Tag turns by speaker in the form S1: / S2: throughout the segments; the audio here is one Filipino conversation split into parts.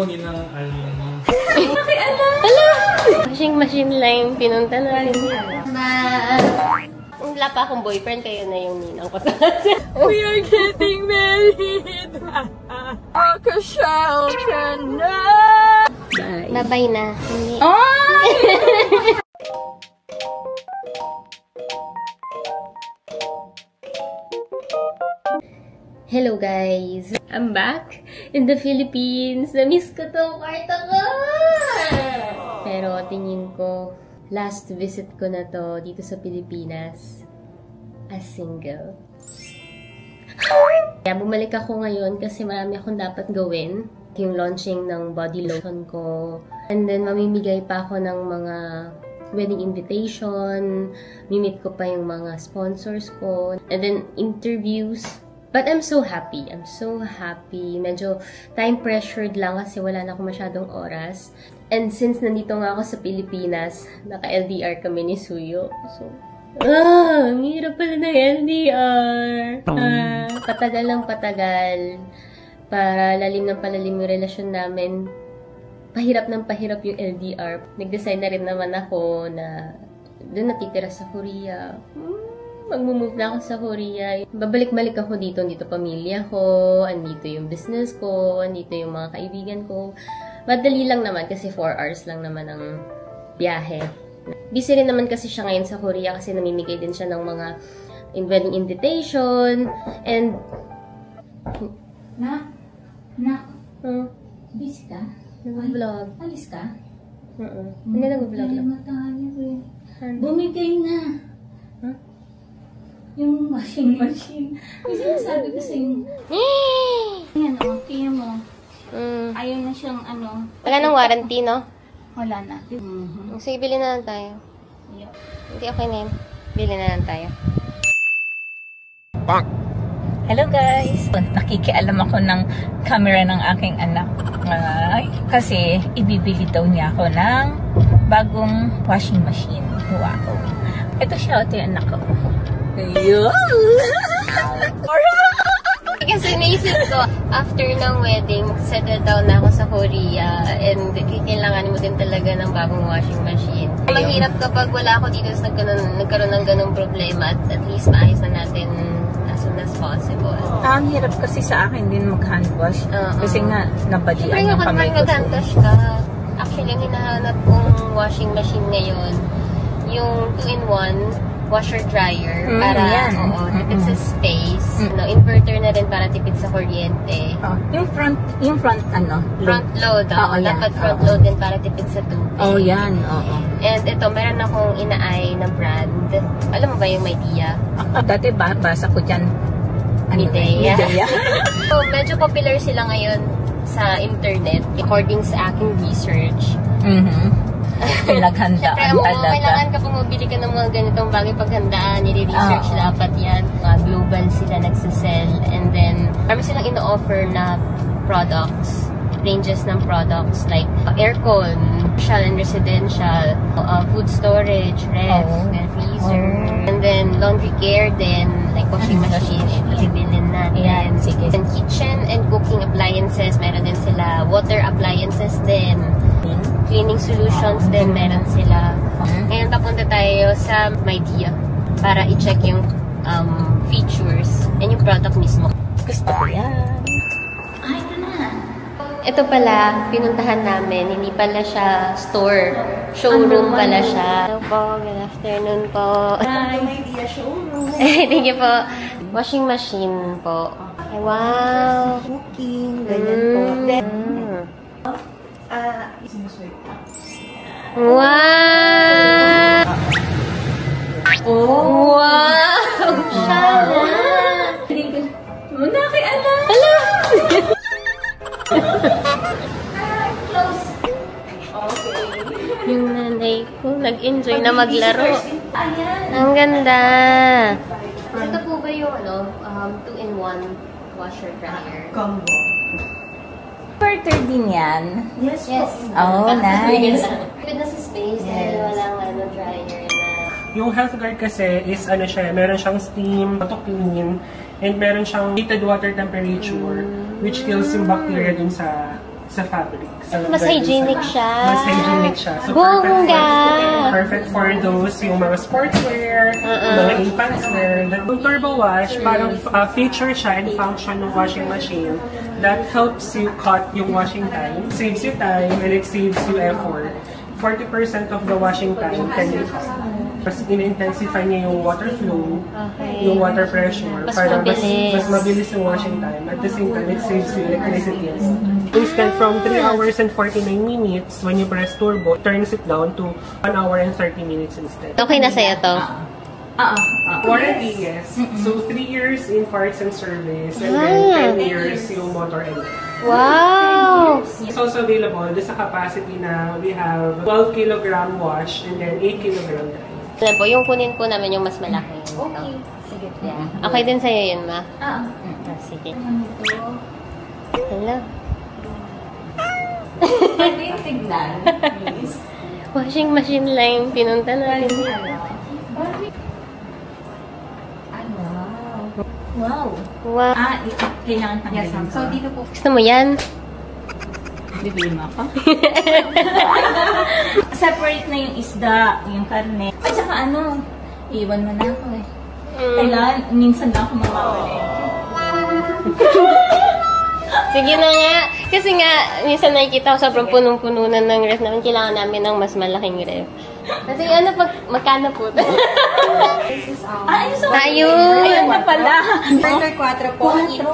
S1: po nilang alam.
S2: Washing machine lang yung pinunta natin. Wala pa akong boyfriend, kayo na yung ninang ko sa We are getting married! Akashao ka na! Bye. Bye-bye na. Hindi. Hello guys! I'm back in the Philippines. Na-miss ko to kwarto ko! Pero tingin ko, last visit ko na to dito sa Pilipinas as single. Kaya bumalik ako ngayon kasi marami akong dapat gawin. Yung launching ng body lotion ko. And then mamimigay pa ako ng mga wedding invitation. Mimit ko pa yung mga sponsors ko. And then interviews. But I'm so happy. I'm so happy. Medyo time pressured lang kasi wala na ako masyadong oras. And since nandito nga ako sa Pilipinas, naka-LDR kami ni Suyo. So, ang hirap pala ng LDR. Patagal lang patagal. Para lalim ng palalim yung relasyon namin. Pahirap ng pahirap yung LDR. Nag-decide na rin naman ako na doon natitira sa Korea. Mag-move na ako sa Korea. Babalik-balik ako dito. Andito pamilya ko. Andito yung business ko. Andito yung mga kaibigan ko. Madali lang naman kasi 4 hours lang naman ang biyahe. Busy rin naman kasi siya ngayon sa Korea kasi namimigay din siya ng mga wedding invitation. And...
S3: Busy ka?
S2: Nag-vlog.
S3: Alis ka?
S2: Hindi nag-vlog lang.
S3: Bumigay na. Yung washing machine. Kasi nasabi ko sa yung... Ayan o, kaya mo. Ayaw na siyang ano.
S2: Wala nang warranty, no?
S3: Wala na.
S2: Sige, bili na lang tayo. Hindi, okay na yun. Bili na lang tayo.
S3: Hello guys! Nakikialam ako ng camera ng aking anak. Kasi ibibili daw niya ako ng bagong washing machine. Wow! Ito siya, ito yung anak ko.
S2: Kasi naisip ko, after ng wedding, settle down na ako sa Korea and kailangan mo din talaga ng bagong washing machine. Mahirap kapag wala ako dito sa nagkaroon ng ganong problema at least maayos na natin as soon as possible.
S3: Ang hirap kasi sa akin din mag-hand wash. Kasi nga, nabadian yung kamay ko.
S2: Mag-hand wash ka. Actually, ang hinahanap kong washing machine ngayon, yung 2-in-1 washer-dryer para tipid sa space. Inverter na rin para tipid sa kuryente.
S3: Yung front ano?
S2: Front load. Dapat front load din para tipid sa tubig.
S3: Yan.
S2: And ito, meron akong inaay na brand. Alam mo ba yung Midea?
S3: Dati basa ko dyan.
S2: Midea. So, medyo popular sila ngayon sa internet according sa aking research.
S3: Pinaghandaan talaga.
S2: Kailangan kapag mabili ka ng mga ganitong bagay paghandaan, nire-research dapat yan. Global sila nagsasell. And then, marami silang ino-offer na products, ranges ng products like aircon, commercial and residential, food storage, ref, freezer, and then laundry care din, like washing machine, ibibilin natin. And kitchen and cooking appliances, meron din sila. Water appliances din. Cleaning solutions din meron sila. Ngayon papunta tayo sa Midea para i-check yung features and yung product mismo.
S3: Gusto ko yan.
S2: Ito pala, pinuntahan namin. Hindi pala siya store. Showroom pala siya. Hello po. Good afternoon po.
S3: Hi, Midea showroom.
S2: Thank you po. Washing machine po. Wow.
S3: Cooking. Ganyan po.
S2: Wow! Wow!
S3: Nakialam!
S2: Hello! Yung nanay ko, nag-enjoy na maglaro. Ang ganda! Ito po ba yung 2-in-1 washer dryer?
S3: Combo. Inverter din yan?
S2: Yes.
S3: Oh, nice.
S2: Good na sa space dahil walang dryer na.
S1: Yung HealthGuard kasi is meron siyang steam, auto clean, and meron siyang heated water temperature which kills yung bacteria dun sa sa fabric. So,
S2: mas hygienic siya.
S1: Mas hygienic siya. So, perfect for those yung mga sportswear, mga infants wear. Yung turbo wash, parang feature siya and function ng washing machine that helps you cut yung washing time, saves you time, and it saves you effort. 40% of the washing time can be cut. Mas in-intensify niya yung water flow, yung water pressure, para mas mabilis yung washing time. At the same time, it saves you electricity. Instead, from 3 hours and 49 minutes, when you press turbo, turns it down to 1 hour and 30 minutes instead.
S2: Okay na sa'yo to?
S1: Warranty, yes. So, 3 years in parts and service, and then 10 years yung motor and
S2: Wow!
S1: It's also available sa capacity na we have 12 kilogram wash and then 8 kilogram dry.
S2: Alam po, yung kunin po namin yung mas malaki.
S3: Okay. Sige.
S2: Yeah. Okay din sa'yo yun, ma? Sige. Hello.
S3: Pwede yung tignan, please.
S2: Washing machine lang yung pinunta natin.
S3: Wow.
S2: Wow.
S3: Kailangan tanggalin. Yes, so dito po.
S2: Gusto mo yan?
S3: Bibili mo ako? Separate na yung isda, yung karne. At saka iwan mo na ako eh. Kailangan, minsan lang ako mawawala.
S2: Sige na nga. Kasi nga, minsan nakikita ko sobrang punong-puno na ng ref namin. Kailangan namin ng mas malaking ref. Kasi magkano po?
S3: Ayun na pala.
S4: Inverter 4 po, it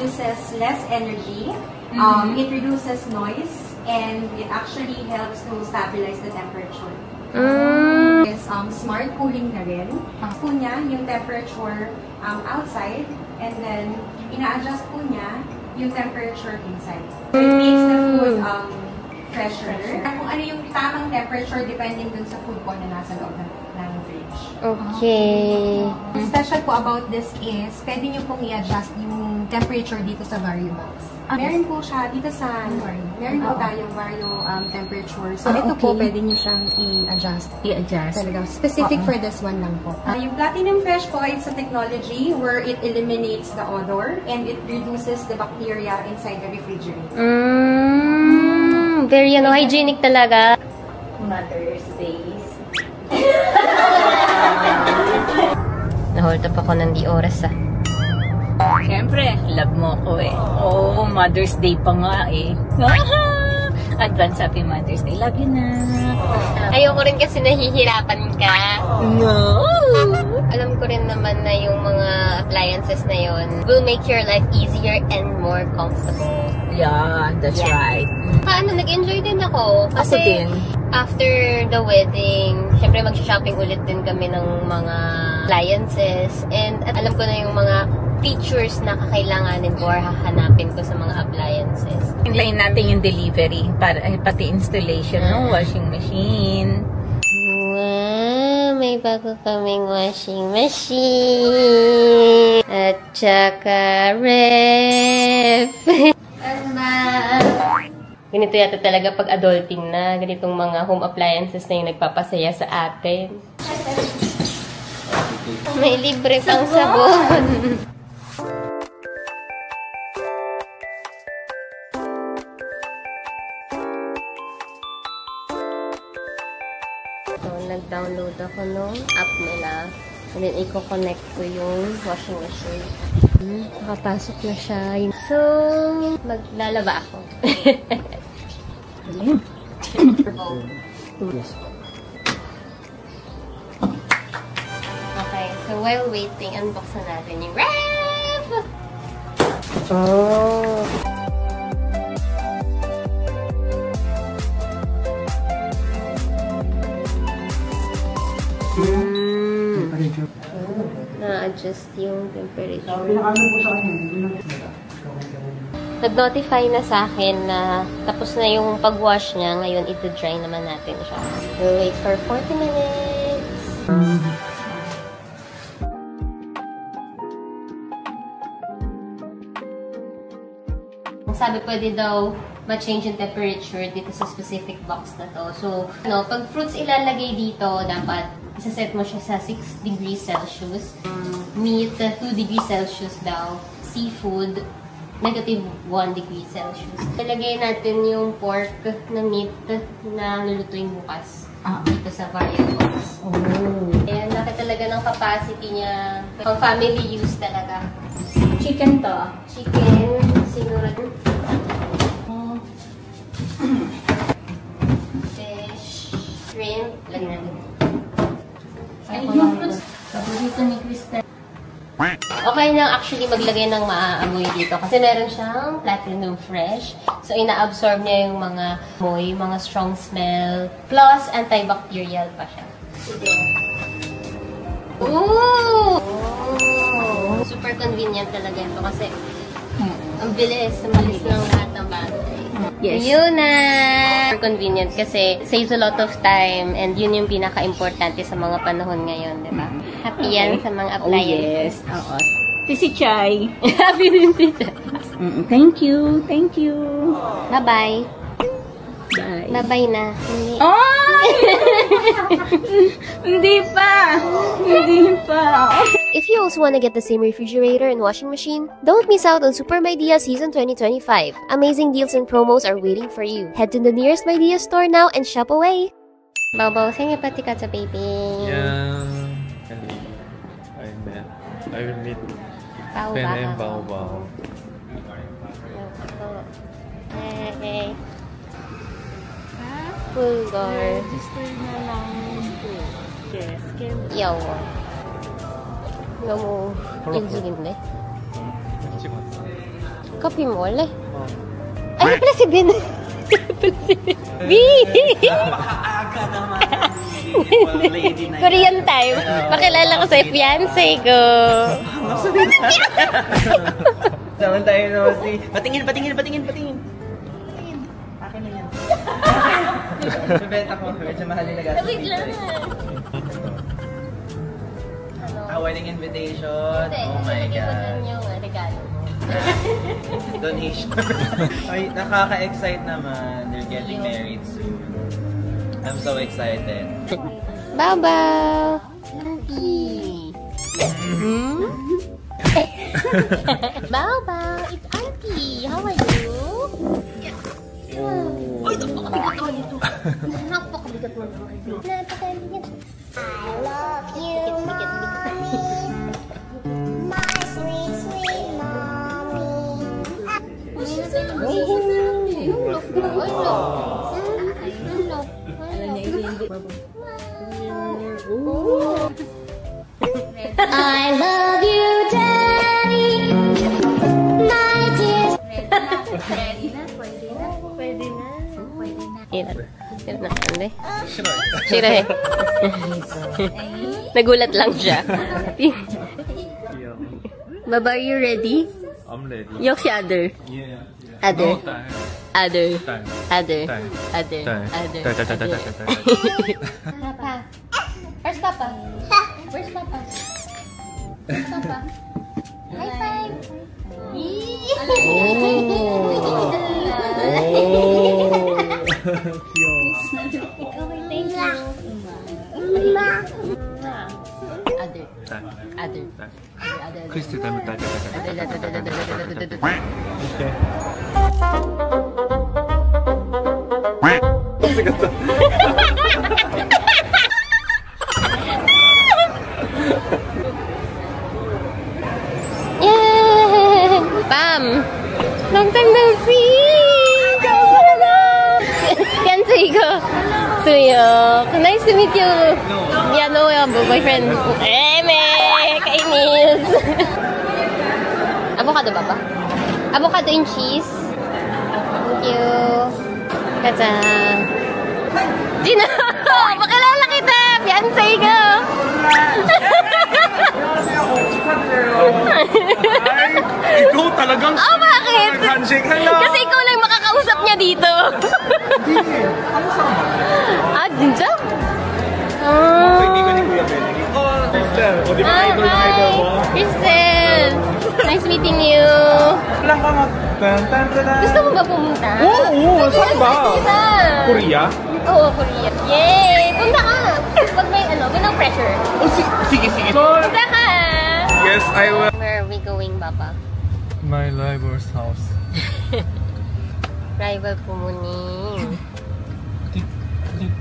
S4: uses less energy, it reduces noise, and it actually helps to stabilize the temperature. It's smart cooling na rin. Ang po niya, yung temperature outside, and then ina-adjust po niya yung temperature inside. So it makes the food fresher. Kung ano yung tamang temperature depending dun sa food po na nasa loob ng fridge.
S2: Okay.
S4: Special po about this is, pwede nyo pong i-adjust yung temperature dito sa variables. Meron po siya dito sa meron po tayong vario temperature. So ito po pwede nyo siyang i-adjust. Talaga. Specific for this one lang po. Yung Platinum Fresh po, it's a technology where it eliminates the odor and it reduces the bacteria inside the refrigerator.
S2: Very hygienic talaga.
S3: Mother's Days.
S2: Na-hold up ako ng di oras
S3: Siyempre, love mo ko eh. Oh, Mother's Day pa nga eh. Advance Happy Mother's Day. Love you na.
S2: Ayoko rin kasi nahihirapan ka.
S3: No!
S2: Alam ko rin naman na yung mga appliances na yun will make your life easier and more comfortable.
S3: Yeah, that's right.
S2: Nag-enjoy din ako. Kasi after the wedding, syempre mag-shopping ulit din kami ng mga appliances. And alam ko na yung mga features na kakailanganin ko or hahanapin ko sa mga appliances.
S3: Hintayin natin yung delivery para pati installation ng washing machine.
S2: Wow! May bago kaming washing machine! At saka ref! Ganito yata talaga pag adulting na. Ganitong mga home appliances na yung nagpapasaya sa atin. May libre pang sabon! Nag-download ako nung app nila. And then, i-connect ko yung washing machine. Nakapasok na siya. So, maglalaba ako. Okay, so while waiting, unbox na natin yung ref! Oh! Na-adjust yung temperature. Nag-notify na sa akin na tapos na yung pag-wash niya. Ngayon, ito-dry naman natin siya. We'll wait for 40 minutes. Sabi, pwede daw ma-change yung temperature dito sa specific box na to. So, pag fruits ilalagay dito, dapat isa-set mo siya sa 6 degrees Celsius. Meat, 2 degrees Celsius daw. Seafood, -1 degree Celsius. Ilagay natin yung pork na meat na lulutuin bukas. Dito sa variant box. Ayan, laki talaga ng capacity niya. Pang family use talaga.
S3: Chicken to.
S2: Chicken, sinurad. Fish, shrimp, lagyan natin.
S3: Paborito ni Kristen.
S2: Okay lang actually maglagay ng maaamoy dito kasi meron siyang platinum fresh. So, ina-absorb niya yung mga amoy, mga strong smell. Plus, antibacterial pa siya. Ooh! Super convenient talaga ito kasi ang bilis, malis ng lahat ng bagay.
S3: Yes.
S2: Yun na! Super convenient kasi saves a lot of time and yun yung pinaka-importante sa mga panahon ngayon, di ba? Happy yan sa mga appliances.
S3: Oh, yes. Oo. Si Chai.
S2: Happy din si Chai.
S3: Thank you. Thank you.
S2: Bye-bye.
S3: Bye.
S2: Bye-bye na. Hindi.
S3: Oh! Hindi pa. Hindi pa.
S5: If you also want to get the same refrigerator and washing machine, don't miss out on Super Midea Season 2025. Amazing deals and promos are waiting for you. Head to the nearest Midea store now and shop away.
S2: Babaw, saan yung pati ka sa baby?
S6: Yeah. I will meet Pen and Bao.
S2: Hey. Fulgor.
S3: Register na lang ito. Yes.
S2: Yo. 너무 일찍인데?
S6: 찍었어.
S2: 커피 먹을래? Ay, pala si Ben. B! Korean time. Pakilala ko sa fiancé ko.
S7: Naman tayo naman si... Patingin! Akin na yan. Nabenta ko. Medyo mahal yung nagastos.
S2: Bigla na.
S7: Wedding invitation. Oh my God.
S2: Yung regalo.
S7: Donation. Ay, nakaka-excite naman. They're getting married soon. I'm so excited.
S2: Bao-bao. Auntie. Bao-bao, it's Auntie. How are you? Ay, napakabigat naman ito. Napakabigat mo naman ito. Napakabigat. I love you, Mommy. My sweet, sweet Mommy. I love you, Daddy. My dear. Pwede na. Ilan na kande? Sira eh. Nagulat lang siya. Baba, are you ready?
S6: I'm ready.
S2: Yok si Other.
S6: Yeah.
S2: Other.
S6: No time.
S2: Other.
S6: Time.
S2: Other.
S6: Time.
S2: Other.
S6: Time.
S2: Other. Papa. Where's Papa? Where's Papa? Where's Papa? High five. Other.
S6: 크리스티 닮았다.
S2: Yeah! Bam! Long time no see! Fiancé ko. Suyok. Nice to meet you. Yeah, no, boyfriend. Eme! Kainis! Avocado ba ba? Avocado and cheese. Thank you. Kaza. Gina! Pakilala kita! Fiancé ko!
S6: Ay, ikaw talagang...
S2: Oh, bakit?
S6: Handshake, hello!
S2: Kasi ikaw lang makakausap niya dito. Ah, 진짜?
S6: Kaibigan ni Kuya Ben. Oh, sister. O, di ba idol na idol mo?
S2: Kristen! Nice meeting you.
S6: Lang ka mag...
S2: Gusto mo ba pumunta?
S6: Oo, saan ba?
S2: Kita.
S6: Korea?
S2: Oo, Korea. Yay! Punta ka! Pag may walang pressure.
S6: Oh, sige.
S2: Punta ka!
S6: Yes, I will.
S2: Where are we going, Papa?
S6: my rival's house.
S2: Rival 부모님.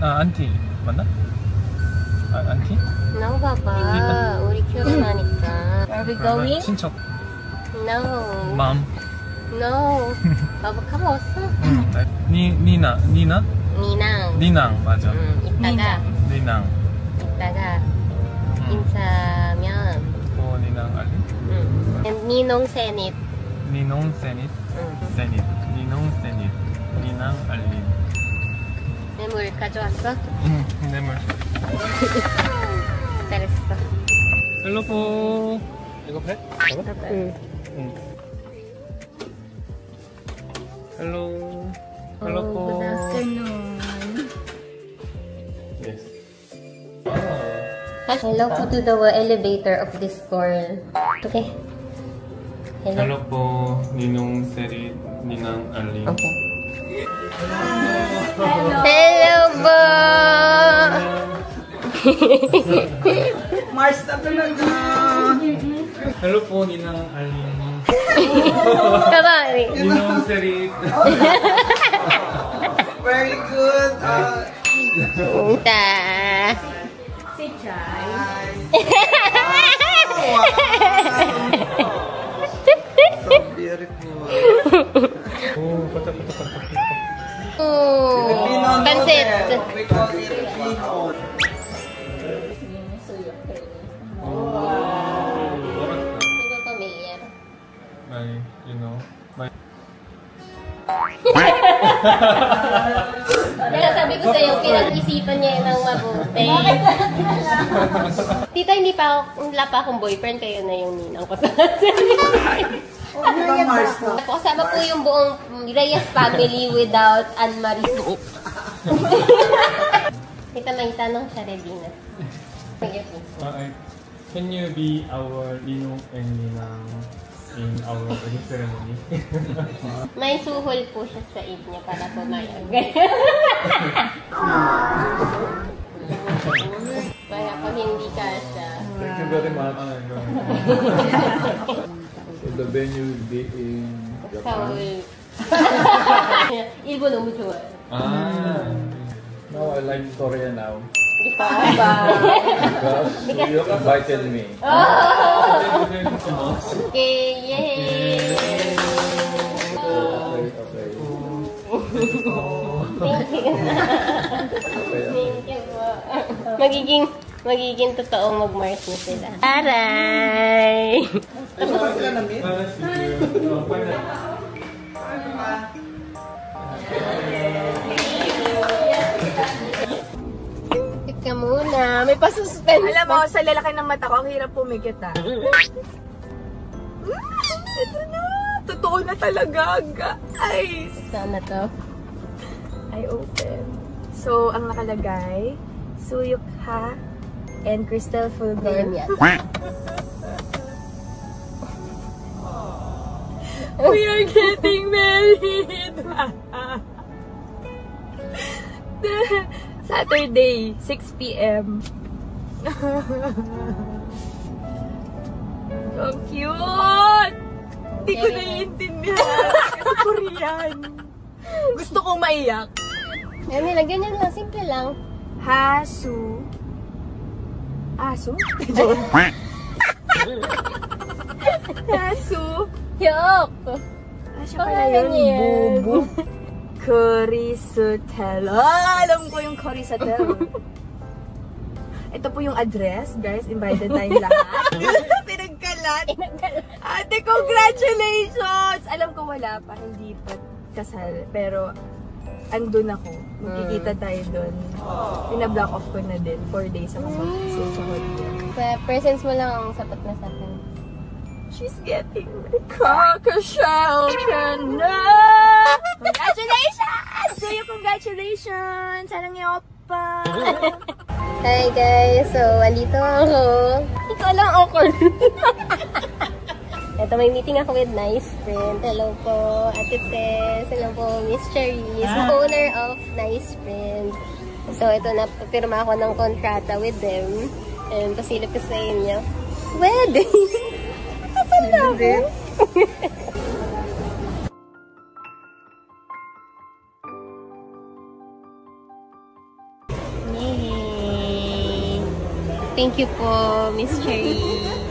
S6: Auntie, 맞나? Auntie?
S2: No, Papa. 우리 결혼하니까.
S3: Where are we going?
S6: 친척.
S2: No.
S6: Mom.
S2: No. Papa kamusta?
S6: Nina.
S2: Ninang.
S6: 맞아.
S2: 이따가 인사면.
S6: Ninang alin?
S2: And Ninong Senit.
S6: Ninong Senit. Ninong Senit. Ninang alin.
S2: 뇌물 가져왔어?
S6: 뇌물.
S2: 잘했어.
S6: 헬로 po. 이거 배?
S2: 응.
S6: Hello. Hello po.
S3: Good afternoon.
S6: Yes.
S2: Hello po to the elevator of this girl. Okay.
S6: Hello po. Ninong Senit. Ninang alin.
S2: Okay. Hello po!
S7: Mars na talaga!
S6: Hello po, Ninang alin.
S2: Kabari.
S6: Ninong Senit.
S7: Very good!
S2: Punta.
S3: Si Chai.
S7: So beautiful!
S6: Oh, pata.
S2: Pansit.
S7: We call it Filipino.
S2: Iba pamilya. Kaya sabi ko sa'yo, pinag-isipan niya ng mabuti. Tita, wala pa akong boyfriend, kayo na yung ninang ko sa kasama po yung buong Reyes family without Anne-Marie. Tita, may tanong siya, Redina.
S6: Can you be our Ninong and Ninang in our wedding ceremony?
S2: May suhol po siya sa id niya para pumayag. Kaya kung hindi ka siya.
S6: Thank you very much. The venue will be in
S2: Seoul. 일본 너무 좋아요.
S6: Now I like Korea now.
S2: Because
S6: You invited me.
S2: Okay, yay!
S6: Okay.
S2: Thank you. Thank you po. Magiging totoong mag-Mars na sila. Aray! Ka muna. May pa-suspense.
S3: Alam mo, sa lalaki ng mata ko, ang hirap pumikit Ito na. Totoo na talaga, guys.
S2: Sana to.
S3: I open. So, ang nakalagay, Suyuk Ha and Crystal Fulgor. We are getting married! Saturday, 6 p.m. Ang cute! Hindi ko naiintindihan. Kasi Korean. Gusto kong maiyak.
S2: Nilagyan niya lang. Simple lang.
S3: Hasu. Asu? Hasu.
S2: Yok!
S3: Siya pala yun. Bubu. Corisatel. Alam ko yung Corisatel. Ito po yung address, guys. Invited tayong lahat. Pinagkalat. Ate, congratulations! Alam ko wala pa, hindi pa kasal. Pero, andun ako. Magkikita tayo dun. Pina-block off ko na din. 4 days ako sa hotel.
S2: Presents mo lang ang sapat na sa akin.
S3: She's getting my cockashell na! Congratulations! Sa'yo, congratulations! Sana nga pa!
S2: Hi guys! So, andito ako. Ikaw lang awkward. Ito, may meeting ako with Nice Print. Hello po, Ate Tess. Hello po, Miss Charisse, owner of Nice Print. So, ito, napapirma ako ng kontrata with them. And pasilip ko sa inyo. Wedding! Asan na ako? Yay! Thank you po, Miss Cherry.